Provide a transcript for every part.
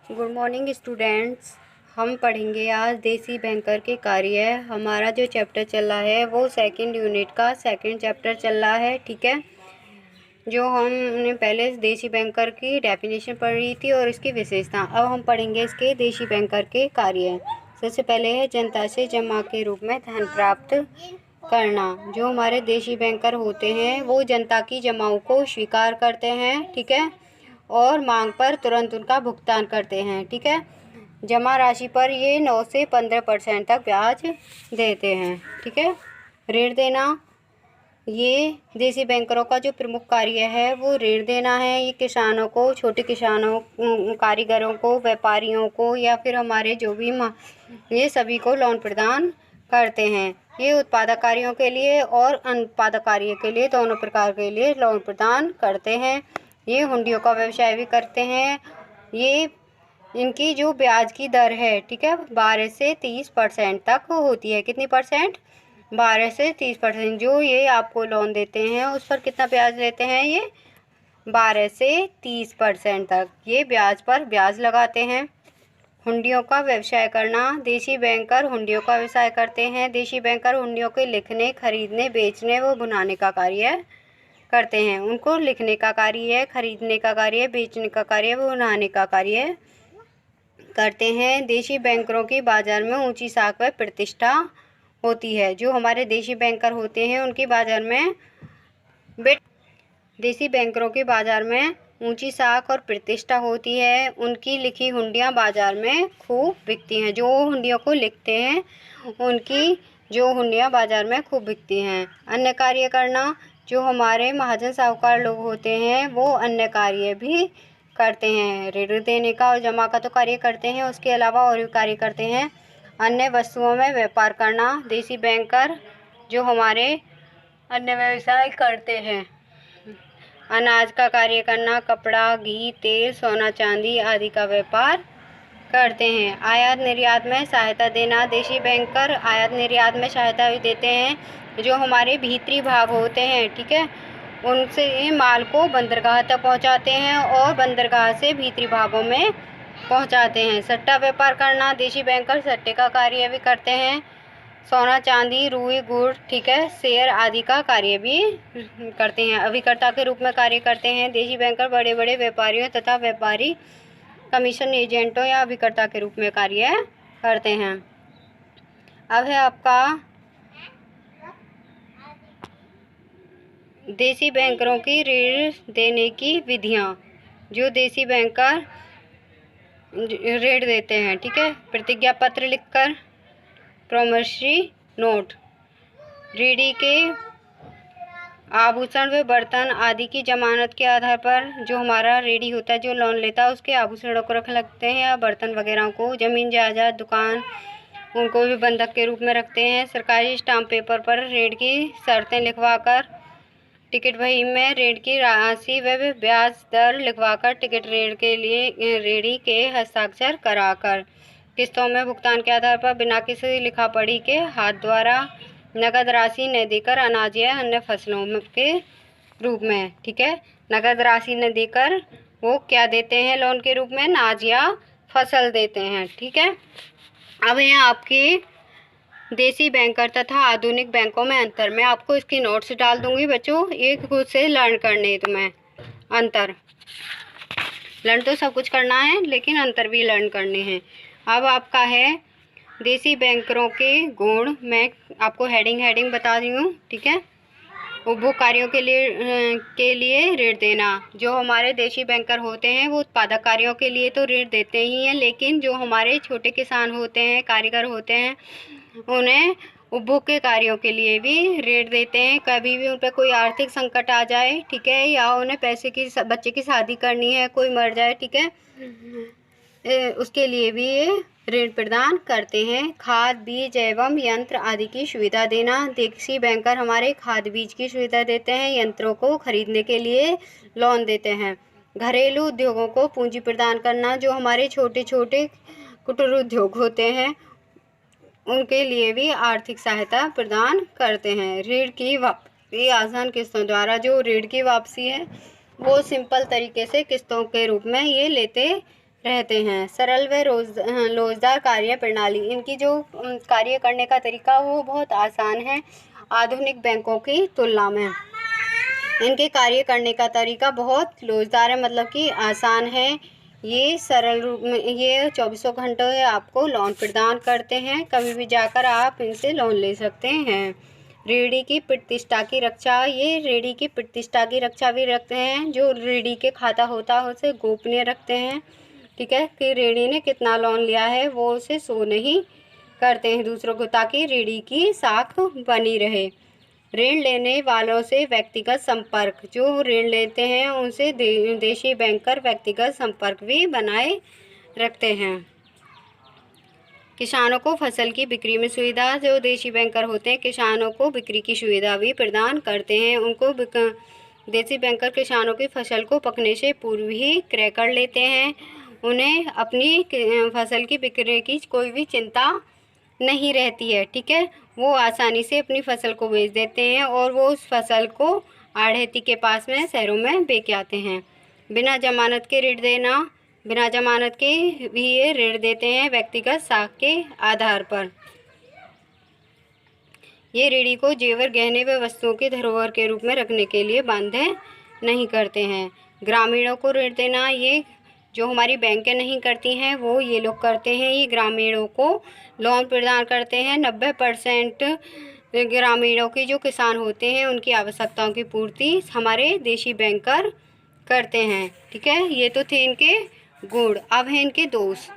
Good morning students. हम पढ़ेंगे आज देसी बैंकर के कार्य। हमारा जो चैप्टर चल रहा है वो सेकंड यूनिट का सेकंड चैप्टर चल रहा है। ठीक है, जो हमने पहले देसी बैंकर की डेफिनेशन पढ़ी थी और इसकी विशेषता। अब हम पढ़ेंगे इसके देसी बैंकर के कार्य। सबसे पहले है जनता से जमा के रूप में धन प्राप्त करना। जो हमारे देसी बैंकर होते हैं वो जनता की जमाओं को स्वीकार करते हैं, ठीक है, और मांग पर तुरंत उनका भुगतान करते हैं। ठीक है, जमा राशि पर ये 9 से 15% तक ब्याज देते हैं। ठीक है, ऋण देना, ये देसी बैंकरों का जो प्रमुख कार्य है वो ऋण देना है। ये किसानों को, छोटे किसानों, कारीगरों को, व्यापारियों को या फिर हमारे जो भी ये सभी को लोन प्रदान करते हैं। ये उत्पादक कार्यों के लिए और अनुत्पादक कार्य के लिए, दोनों प्रकार के लिए लोन प्रदान करते हैं। ये हुंडियों का व्यवसाय भी करते हैं। ये इनकी जो ब्याज की दर है, ठीक है, 12 से 30% तक होती है। कितनी परसेंट? 12 से 30%। जो ये आपको लोन देते हैं उस पर कितना ब्याज लेते हैं? ये 12 से 30% तक ये ब्याज पर ब्याज लगाते हैं। हुंडियों का व्यवसाय करना, देसी बैंकर हुंडियों का व्यवसाय करते हैं। देसी बैंकर हुंडियों के लिखने, खरीदने, बेचने व भुनाने का कार्य करते हैं। उनको लिखने का कार्य है, खरीदने का कार्य है, बेचने का कार्य, भुनाने का कार्य करते हैं। देसी बैंकरों की बाजार में ऊंची साख व प्रतिष्ठा होती है। जो हमारे देसी बैंकर होते हैं उनकी बाजार में देसी बैंकरों की बाजार में ऊंची साख और प्रतिष्ठा होती है। उनकी लिखी हुंडियां बाजार में खूब बिकती हैं। जो हुंडियों को लिखते हैं उनकी जो हुंडियां बाजार में खूब बिकती हैं। अन्य कार्य करना, जो हमारे महाजन साहूकार लोग होते हैं वो अन्य कार्य भी करते हैं। ऋण देने का और जमा का तो कार्य करते हैं, उसके अलावा और भी कार्य करते हैं। अन्य वस्तुओं में व्यापार करना, देसी बैंकर जो हमारे अन्य व्यवसाय करते हैं। अनाज का कार्य करना, कपड़ा, घी, तेल, सोना चांदी आदि का व्यापार करते हैं। आयात निर्यात में सहायता देना, देसी बैंकर आयात निर्यात में सहायता भी देते हैं। जो हमारे भीतरी भाग होते हैं, ठीक है, उनसे माल को बंदरगाह तक पहुंचाते हैं और बंदरगाह से भीतरी भागों में पहुंचाते हैं। सट्टा व्यापार करना, देसी बैंकर सट्टे का कार्य भी करते हैं। सोना चांदी, रुई, गुड़, ठीक है, शेयर आदि का कार्य भी करते हैं। अभिकर्ता के रूप में कार्य करते हैं। देसी बैंकर बड़े बड़े व्यापारियों तथा व्यापारी कमीशन एजेंटों या अभिकर्ता के रूप में कार्य करते हैं। अब है आपका देसी बैंकरों की ऋण देने की विधियां। जो देसी बैंकर ऋण देते हैं, ठीक है, प्रतिज्ञा पत्र लिखकर, प्रॉमिसरी नोट, ऋणी के आभूषण व बर्तन आदि की जमानत के आधार पर। जो हमारा ऋणी होता है, जो लोन लेता है, उसके आभूषणों को रख लगते हैं या बर्तन वगैरह को, जमीन जायदाद, दुकान, उनको भी बंधक के रूप में रखते हैं। सरकारी स्टाम्प पेपर पर ऋण की शर्तें लिखवाकर, टिकट बही में ऋण की राशि व ब्याज दर लिखवाकर, टिकट ऋण के लिए ऋणी के हस्ताक्षर कराकर, किस्तों में भुगतान के आधार पर बिना किसी लिखा पढ़ी के हाथ द्वारा नगद राशि न देकर अनाज या अन्य फसलों के रूप में, ठीक है, नगद राशि न देकर वो क्या देते हैं लोन के रूप में? अनाज या फसल देते हैं। ठीक है, अब है आपकी देसी बैंकर तथा आधुनिक बैंकों में अंतर। मैं आपको इसकी नोट्स डाल दूंगी बच्चों, एक खुद से लर्न करने तुम्हें अंतर। लर्न तो सब कुछ करना है लेकिन अंतर भी लर्न करने हैं। अब आपका है देसी बैंकरों के गुण। मैं आपको हेडिंग बता रही हूँ, ठीक है। उपभोग कार्यों के लिए ऋण देना। जो हमारे देसी बैंकर होते हैं वो उत्पादक कार्यों के लिए तो ऋण देते ही हैं, लेकिन जो हमारे छोटे किसान होते हैं, कारीगर होते हैं, उन्हें उपभोग के कार्यों के लिए भी ऋण देते हैं। कभी भी उन पर कोई आर्थिक संकट आ जाए, ठीक है, या उन्हें पैसे की, बच्चे की शादी करनी है, कोई मर जाए, ठीक है, उसके लिए भी ये ऋण प्रदान करते हैं। खाद, बीज एवं यंत्र आदि की सुविधा देना। देसी बैंकर हमारे खाद बीज की सुविधा देते हैं, यंत्रों को खरीदने के लिए लोन देते हैं। घरेलू उद्योगों को पूंजी प्रदान करना। जो हमारे छोटे छोटे कुटीर उद्योग होते हैं उनके लिए भी आर्थिक सहायता प्रदान करते हैं। ऋण की वापसी आसान किस्तों द्वारा। जो ऋण की वापसी है वो सिंपल तरीके से किस्तों के रूप में ये लेते रहते हैं। सरल व रोजगार कार्य प्रणाली, इनकी जो कार्य करने का तरीका वो बहुत आसान है आधुनिक बैंकों की तुलना में। इनके कार्य करने का तरीका बहुत लोचदार है, मतलब कि आसान है। ये सरल रूप में ये 24 घंटे आपको लोन प्रदान करते हैं, कभी भी जाकर आप इनसे लोन ले सकते हैं। रीढ़ी की प्रतिष्ठा की रक्षा, ये रीढ़ी की प्रतिष्ठा की रक्षा भी रखते हैं। जो रीढ़ी के खाता होता है उसे गोपनीय रखते हैं, ठीक है, कि रीढ़ी ने कितना लोन लिया है वो उसे शो नहीं करते हैं दूसरों को, ताकि रीढ़ी की साख बनी रहे। ऋण लेने वालों से व्यक्तिगत संपर्क, जो ऋण लेते हैं उनसे देशी बैंकर व्यक्तिगत संपर्क भी बनाए रखते हैं। किसानों को फसल की बिक्री में सुविधा, जो देशी बैंकर होते हैं किसानों को बिक्री की सुविधा भी प्रदान करते हैं। उनको देशी बैंकर किसानों की फसल को पकने से पूर्व ही क्रय कर लेते हैं। उन्हें अपनी फसल की बिक्री की कोई भी चिंता नहीं रहती है, ठीक है। वो आसानी से अपनी फसल को बेच देते हैं और वो उस फसल को आढ़ती के पास में शहरों में बेच आते हैं। बिना जमानत के ऋण देना, बिना जमानत के भी ये ऋण देते हैं व्यक्तिगत साख के आधार पर। ये ऋणी को जेवर गहने व वस्तुओं की धरोहर के रूप में रखने के लिए बाध्य नहीं करते हैं। ग्रामीणों को ऋण देना, ये जो हमारी बैंकें नहीं करती हैं वो ये लोग करते हैं। ये ग्रामीणों को लोन प्रदान करते हैं। 90% ग्रामीणों की जो किसान होते हैं उनकी आवश्यकताओं की पूर्ति हमारे देशी बैंकर करते हैं, ठीक है। ये तो थे इनके गुण। अब है इनके दोष,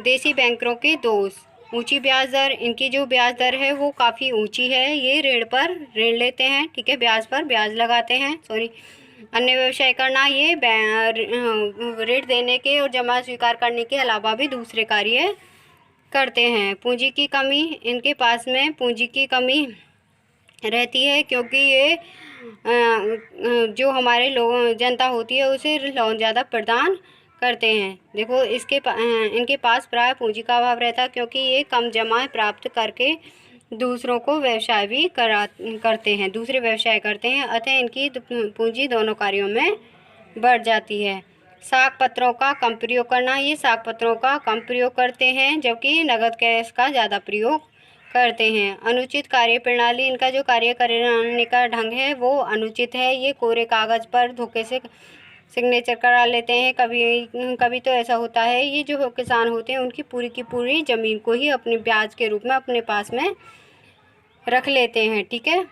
देशी बैंकरों के दोष। ऊंची ब्याज दर, इनकी जो ब्याज दर है वो काफ़ी ऊंची है। ये ऋण पर ऋण लेते हैं, ठीक है, ब्याज पर ब्याज लगाते हैं, सॉरी। अन्य व्यवसाय करना, ये ऋण देने के और जमा स्वीकार करने के अलावा भी दूसरे कार्य करते हैं। पूंजी की कमी, इनके पास में पूंजी की कमी रहती है, क्योंकि ये जो हमारे लोग जनता होती है उसे लोन ज़्यादा प्रदान करते हैं। देखो इनके पास प्राय पूंजी का अभाव रहता है, क्योंकि ये कम जमा प्राप्त करके दूसरों को व्यवसाय भी करते हैं, दूसरे व्यवसाय करते हैं, अतः इनकी पूंजी दोनों कार्यों में बढ़ जाती है। साख पत्रों का कम प्रयोग करना, ये साख पत्रों का कम प्रयोग करते हैं जबकि नगद कैश का ज़्यादा प्रयोग करते हैं। अनुचित कार्य प्रणाली, इनका जो कार्य करने का ढंग है वो अनुचित है। ये कोरे कागज़ पर धोखे से सिग्नेचर करा लेते हैं। कभी तो ऐसा होता है, ये जो किसान होते हैं उनकी पूरी की पूरी ज़मीन को ही अपने ब्याज के रूप में अपने पास में रख लेते हैं, ठीक है।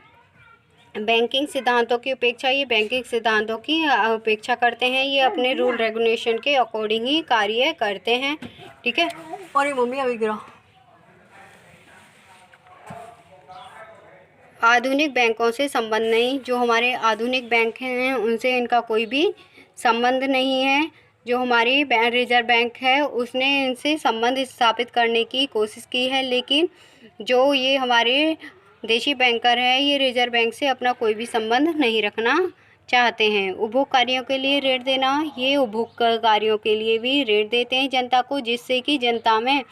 बैंकिंग सिद्धांतों की उपेक्षा, ये बैंकिंग सिद्धांतों की उपेक्षा करते हैं। ये अपने रूल रेगुलेशन के अकॉर्डिंग ही कार्य करते हैं, ठीक है। और ये मम्मी अभी गिरा। आधुनिक बैंकों से संबंध नहीं, जो हमारे आधुनिक बैंक हैं उनसे इनका कोई भी संबंध नहीं है। जो हमारी रिजर्व बैंक है उसने इनसे संबंध स्थापित करने की कोशिश की है, लेकिन जो ये हमारे देशी बैंकर है ये रिजर्व बैंक से अपना कोई भी संबंध नहीं रखना चाहते हैं। उपभोग कार्यों के लिए ऋण देना, ये उपभोग कार्यों के लिए भी ऋण देते हैं जनता को, जिससे कि जनता में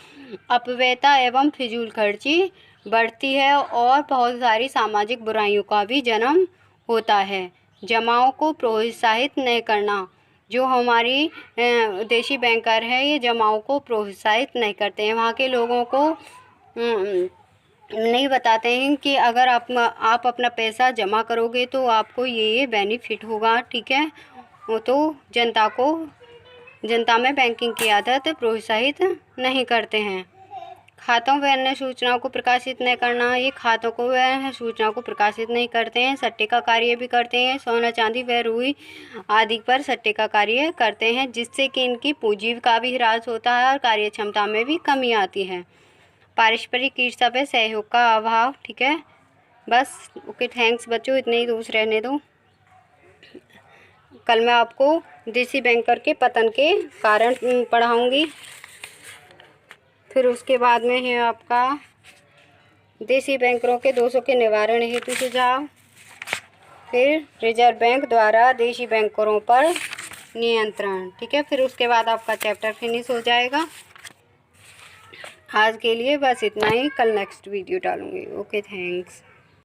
अपव्ययता एवं फिजूल खर्ची बढ़ती है और बहुत सारी सामाजिक बुराइयों का भी जन्म होता है। जमाओं को प्रोत्साहित नहीं करना, जो हमारी देशी बैंकर है ये जमाओं को प्रोत्साहित नहीं करते हैं। वहाँ के लोगों को नहीं बताते हैं कि अगर आप अपना पैसा जमा करोगे तो आपको ये बेनिफिट होगा, ठीक है। वो तो जनता में बैंकिंग की आदत प्रोत्साहित नहीं करते हैं। खातों व अन्य सूचनाओं को प्रकाशित नहीं करना, ये खातों को व अन्य सूचनाओं को प्रकाशित नहीं करते हैं। सट्टे का कार्य भी करते हैं, सोना चांदी व रुई आदि पर सट्टे का कार्य करते हैं, जिससे कि इनकी पूंजी का भी ह्रास होता है और कार्य क्षमता में भी कमी आती है। पारस्परिक ईर्ष्या व सहयोग का अभाव, ठीक है। बस ओके, थैंक्स बच्चों, इतने ही दोष रहने दो। कल मैं आपको देशी बैंकर के पतन के कारण पढ़ाऊँगी। फिर उसके बाद में है आपका देशी बैंकरों के दोषों के निवारण हेतु सुझाव, फिर रिजर्व बैंक द्वारा देशी बैंकरों पर नियंत्रण, ठीक है। फिर उसके बाद आपका चैप्टर फिनिश हो जाएगा। आज के लिए बस इतना ही, कल नेक्स्ट वीडियो डालूँगी। Okay, thanks.